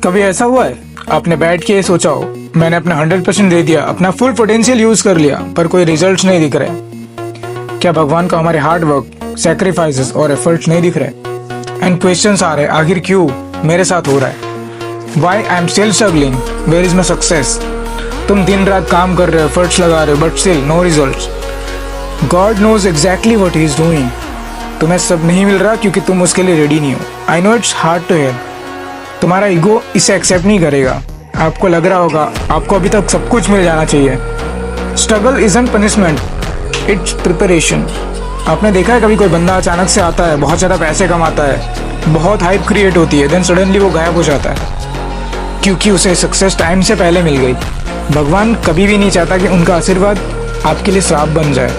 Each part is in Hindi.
कभी ऐसा हुआ है आपने बैठ के सोचा हो मैंने अपना 100% दे दिया, अपना फुल पोटेंशियल यूज कर लिया, पर कोई रिजल्ट्स नहीं दिख रहे? क्या भगवान को हमारे हार्ड वर्क, सैक्रिफाइसेस और एफर्ट्स नहीं दिख रहे? एंड क्वेश्चंस आ रहे, आखिर क्यों मेरे साथ हो रहा है? Why I am still struggling, where is my success? तुम दिन रात काम कर रहे हो, एफर्ट्स लगा रहे हो, but still no results. God knows exactly what he is doing. तुम्हें सब नहीं मिल रहा क्योंकि तुम उसके लिए रेडी नहीं हो। I know it's hard to hear. तुम्हारा ईगो इसे एक्सेप्ट नहीं करेगा। आपको लग रहा होगा आपको अभी तक सब कुछ मिल जाना चाहिए। Struggle isn't punishment, it's preparation. आपने देखा है कभी कोई बंदा अचानक से आता है, बहुत ज़्यादा पैसे कमाता है, बहुत हाइप क्रिएट होती है, देन सडनली वो गायब हो जाता है क्योंकि उसे सक्सेस टाइम से पहले मिल गई। भगवान कभी भी नहीं चाहता कि उनका आशीर्वाद आपके लिए श्राप बन जाए,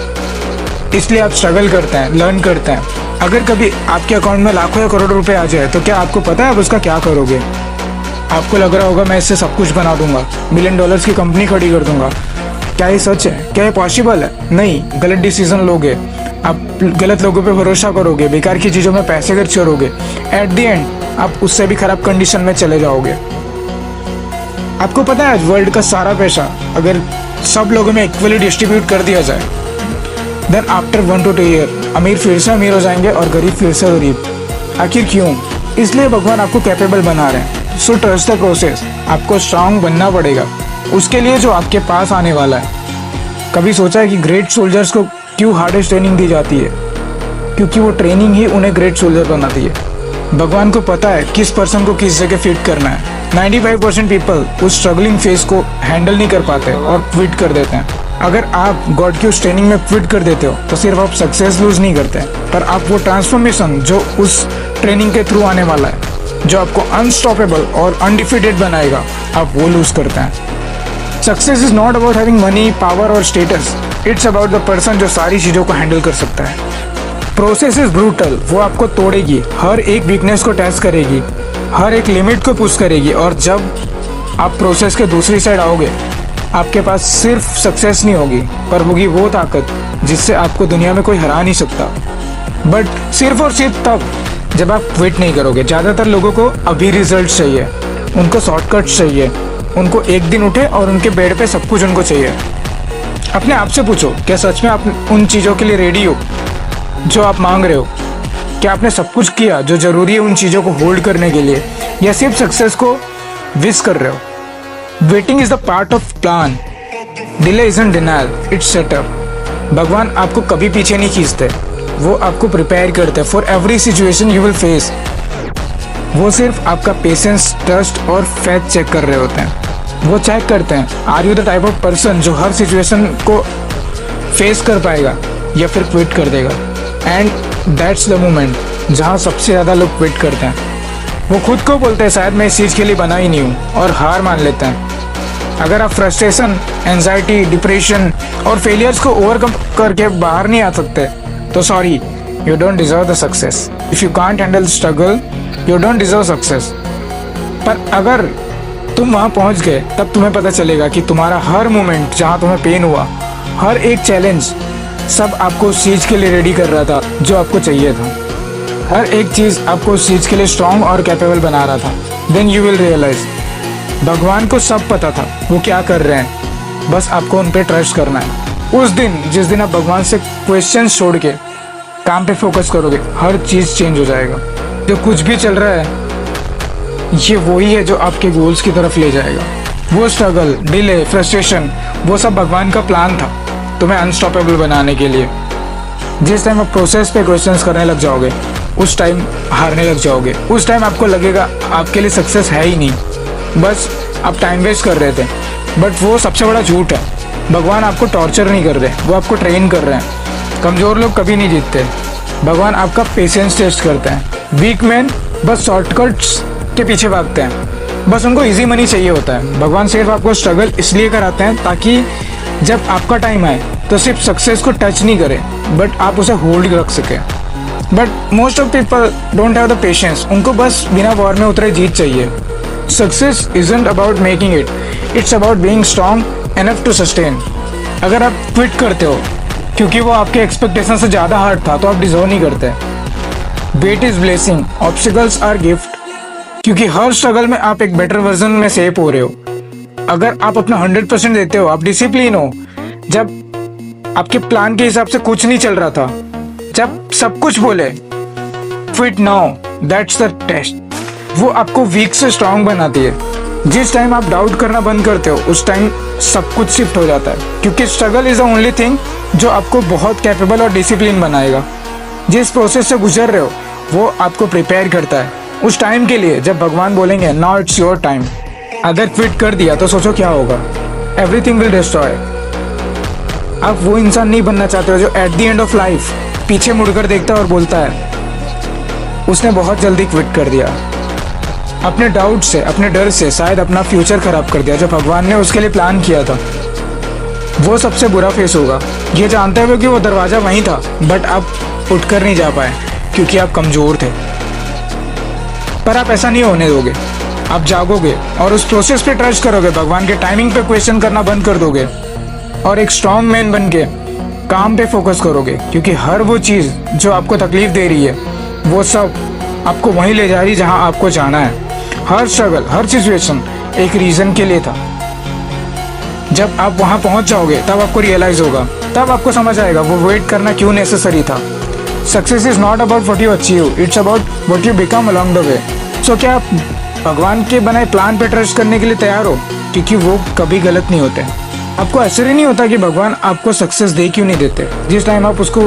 इसलिए आप स्ट्रगल करते हैं, लर्न करते हैं। अगर कभी आपके अकाउंट में लाखों या करोड़ों रुपए आ जाए तो क्या आपको पता है आप उसका क्या करोगे? आपको लग रहा होगा मैं इससे सब कुछ बना दूंगा, $1 मिलियन की कंपनी खड़ी कर दूंगा। क्या ये सच है? क्या ये पॉसिबल है? नहीं। गलत डिसीजन लोगे, आप गलत लोगों पे भरोसा करोगे, बेकार की चीज़ों में पैसे खर्च करोगे, एट द एंड आप उससे भी खराब कंडीशन में चले जाओगे। आपको पता है आज वर्ल्ड का सारा पैसा अगर सब लोगों में इक्वली डिस्ट्रीब्यूट कर दिया जाए, देन आफ्टर 1 to 2 ईयर अमीर फिर से अमीर हो जाएंगे और गरीब फिर से गरीब। आखिर क्यों? इसलिए भगवान आपको कैपेबल बना रहे हैं। So trust the process. आपको स्ट्रांग बनना पड़ेगा उसके लिए जो आपके पास आने वाला है। कभी सोचा है कि ग्रेट सोल्जर्स को क्यों हार्डेस्ट ट्रेनिंग दी जाती है? क्योंकि वो ट्रेनिंग ही उन्हें ग्रेट सोल्जर बनाती है। भगवान को पता है किस पर्सन को किस जगह फिट करना है। 95% पीपल उस स्ट्रगलिंग फेज को हैंडल नहीं कर पाते और क्विट कर देते हैं। अगर आप गॉड की उस ट्रेनिंग में क्विट कर देते हो तो सिर्फ आप सक्सेस लूज नहीं करते, पर आप वो ट्रांसफॉर्मेशन जो उस ट्रेनिंग के थ्रू आने वाला है, जो आपको अनस्टॉपेबल और अनडिफिटेड बनाएगा, आप वो लूज करते हैं। Success is not about having money, power और status. It's about the person जो सारी चीज़ों को हैंडल कर सकता है। Process is brutal. वो आपको तोड़ेगी, हर एक वीकनेस को टेस्ट करेगी, हर एक लिमिट को पुश करेगी, और जब आप प्रोसेस के दूसरी साइड आओगे आपके पास सिर्फ सक्सेस नहीं होगी, पर होगी वो ताकत जिससे आपको दुनिया में कोई हरा नहीं सकता। बट सिर्फ और सिर्फ तब जब आप क्विट नहीं करोगे। ज़्यादातर लोगों को अभी रिजल्ट चाहिए, उनको शॉर्टकट चाहिए, उनको एक दिन उठे और उनके बेड पे सब कुछ उनको चाहिए। अपने आप से पूछो, क्या सच में आप उन चीज़ों के लिए रेडी हो जो आप मांग रहे हो? क्या आपने सब कुछ किया जो ज़रूरी है उन चीज़ों को होल्ड करने के लिए, या सिर्फ सक्सेस को विश कर रहे हो? Waiting is the part of plan, delay isn't denial, it's setup. भगवान आपको कभी पीछे नहीं खींचते, वो आपको प्रिपेयर करते हैं for every situation you will face. वो सिर्फ आपका पेशेंस, ट्रस्ट और फेथ चेक कर रहे होते हैं। वो चेक करते हैं are you the type of person जो हर सिचुएशन को फेस कर पाएगा या फिर क्विट कर देगा। एंड दैट्स द मोमेंट जहाँ सबसे ज़्यादा लोग क्विट करते हैं। वो खुद को बोलते हैं शायद मैं इस चीज़ के लिए बना ही नहीं हूँ, और हार मान लेते हैं। अगर आप फ्रस्ट्रेशन, एंजाइटी, डिप्रेशन और फेलियर्स को ओवरकम करके बाहर नहीं आ सकते तो sorry, you don't deserve the success. If you can't handle struggle you don't deserve success. पर अगर तुम वहाँ पहुँच गए तब तुम्हें पता चलेगा कि तुम्हारा हर मोमेंट जहाँ तुम्हें पेन हुआ, हर एक चैलेंज, सब आपको उस चीज़ के लिए रेडी कर रहा था जो आपको चाहिए था। हर एक चीज़ आपको उस चीज़ के लिए स्ट्रॉन्ग और कैपेबल बना रहा था। देन यू विल रियलाइज भगवान को सब पता था वो क्या कर रहे हैं, बस आपको उन पर ट्रस्ट करना है। उस दिन जिस दिन आप भगवान से क्वेश्चंस छोड़ के काम पे फोकस करोगे, हर चीज़ चेंज हो जाएगा। जो कुछ भी चल रहा है ये वही है जो आपके गोल्स की तरफ ले जाएगा। वो स्ट्रगल, डिले, फ्रस्ट्रेशन, वो सब भगवान का प्लान था तुम्हें अनस्टॉपेबल बनाने के लिए। जिस टाइम आप प्रोसेस पे क्वेश्चंस करने लग जाओगे उस टाइम हारने लग जाओगे। उस टाइम आपको लगेगा आपके लिए सक्सेस है ही नहीं, बस आप टाइम वेस्ट कर रहे थे। बट वो सबसे बड़ा झूठ है। भगवान आपको टॉर्चर नहीं कर रहे, वो आपको ट्रेन कर रहे हैं। कमज़ोर लोग कभी नहीं जीतते, भगवान आपका पेशेंस टेस्ट करते हैं। वीक मैन बस शॉर्टकट्स के पीछे भागते हैं, बस उनको इजी मनी चाहिए होता है। भगवान सिर्फ आपको स्ट्रगल इसलिए कराते हैं ताकि जब आपका टाइम आए तो सिर्फ सक्सेस को टच नहीं करे, बट आप उसे होल्ड रख सके। But most of people don't have the patience. उनको बस बिना वॉर में उतरे जीत चाहिए। Success isn't about making it, it's about being strong enough to sustain. अगर आप क्विट करते हो क्योंकि वो आपके एक्सपेक्टेशन से ज़्यादा हार्ड था तो आप डिजर्व नहीं करते। Wait is blessing, obstacles are gift, क्योंकि हर स्ट्रगल में आप एक बेटर वर्जन में शेप हो रहे हो। अगर आप अपना 100% देते हो, आप डिसिप्लिन हो, जब आपके प्लान के हिसाब से कुछ नहीं चल रहा था, जब सब कुछ बोले quit now, that's the test, वो आपको वीक से स्ट्रांग बनाती है। जिस टाइम आप डाउट करना बंद करते हो उस टाइम सब कुछ शिफ्ट हो जाता है, क्योंकि struggle is the only thing जो आपको बहुत कैपेबल और डिसिप्लिन बनाएगा। जिस प्रोसेस से गुजर रहे हो वो आपको प्रिपेयर करता है उस टाइम के लिए जब भगवान बोलेंगे नाउ इट्स योर टाइम। अगर क्विट कर दिया तो सोचो क्या होगा, एवरीथिंग विल डिस्ट्रॉय। आप वो इंसान नहीं बनना चाहते हो जो at the end of life पीछे मुड़कर देखता है और बोलता है उसने बहुत जल्दी क्विट कर दिया। अपने डाउट से, अपने डर से शायद अपना फ्यूचर खराब कर दिया जो भगवान ने उसके लिए प्लान किया था। वो सबसे बुरा फेस होगा, ये जानते हुए कि वो दरवाज़ा वहीं था बट आप उठकर नहीं जा पाए क्योंकि आप कमज़ोर थे। पर आप ऐसा नहीं होने दोगे, आप जागोगे और उस प्रोसेस पे ट्रस्ट करोगे, भगवान के टाइमिंग पे क्वेश्चन करना बंद कर दोगे और एक स्ट्रॉन्ग मैन बन के काम पे फोकस करोगे। क्योंकि हर वो चीज़ जो आपको तकलीफ दे रही है वो सब आपको वहीं ले जा रही है जहाँ आपको जाना है। हर स्ट्रगल, हर सिचुएशन एक रीज़न के लिए था। जब आप वहाँ पहुँच जाओगे तब आपको रियलाइज़ होगा, तब आपको समझ आएगा वो वेट करना क्यों नेसेसरी था। Success is not about what you achieve, it's about what you become along the way. So क्या आप भगवान के बनाए प्लान पे ट्रस्ट करने के लिए तैयार हो? क्योंकि वो कभी गलत नहीं होते। आपको आश्चर्य नहीं होता कि भगवान आपको सक्सेस दे क्यों नहीं देते जिस टाइम आप उसको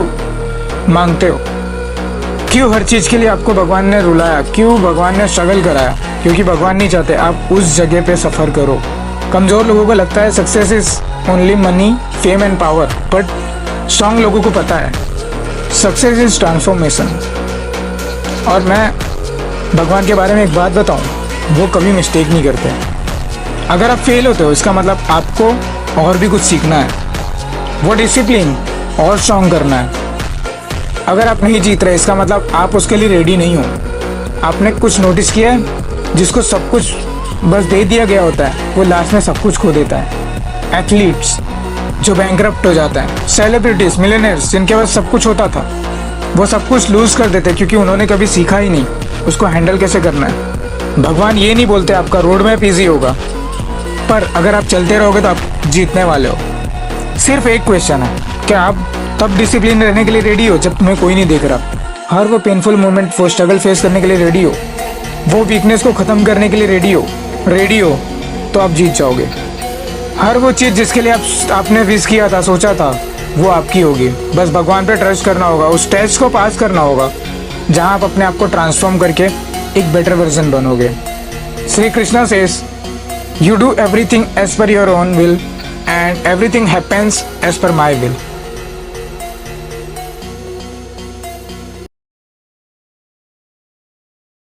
मांगते हो? क्यों हर चीज़ के लिए आपको भगवान ने रुलाया, क्यों भगवान ने स्ट्रगल कराया? क्योंकि भगवान नहीं चाहते आप उस जगह पे सफ़र करो। कमज़ोर लोगों को लगता है success is only money, fame and power, but strong लोगों को पता है सक्सेस इज़ ट्रांसफॉर्मेशन। और मैं भगवान के बारे में एक बात बताऊं, वो कभी मिस्टेक नहीं करते। अगर आप फेल होते हो इसका मतलब आपको और भी कुछ सीखना है, वो डिसिप्लिन और स्ट्रांग करना है। अगर आप नहीं जीत रहे इसका मतलब आप उसके लिए रेडी नहीं हो। आपने कुछ नोटिस किया है, जिसको सब कुछ बस दे दिया गया होता है वो लास्ट में सब कुछ खो देता है। एथलीट्स जो बैंकरप्ट हो जाता है, सेलिब्रिटीज, मिलियनेयर्स जिनके पास सब कुछ होता था वो सब कुछ लूज कर देते क्योंकि उन्होंने कभी सीखा ही नहीं उसको हैंडल कैसे करना है। भगवान ये नहीं बोलते आपका रोड मैप ईजी होगा, पर अगर आप चलते रहोगे तो आप जीतने वाले हो। सिर्फ एक क्वेश्चन है, क्या आप तब डिसिप्लिन रहने के लिए रेडी हो जब तुम्हें कोई नहीं देख रहा? हर वो पेनफुल मोमेंट, वो स्ट्रगल फेस करने के लिए रेडी हो? वो वीकनेस को ख़त्म करने के लिए रेडी हो? रेडी हो तो आप जीत जाओगे। हर वो चीज़ जिसके लिए आपने विश किया था, सोचा था, वो आपकी होगी। बस भगवान पे ट्रस्ट करना होगा, उस टेस्ट को पास करना होगा जहाँ आप अपने आप को ट्रांसफॉर्म करके एक बेटर वर्जन बनोगे। Shri Krishna says you do everything as per your own will and everything happens as per my will.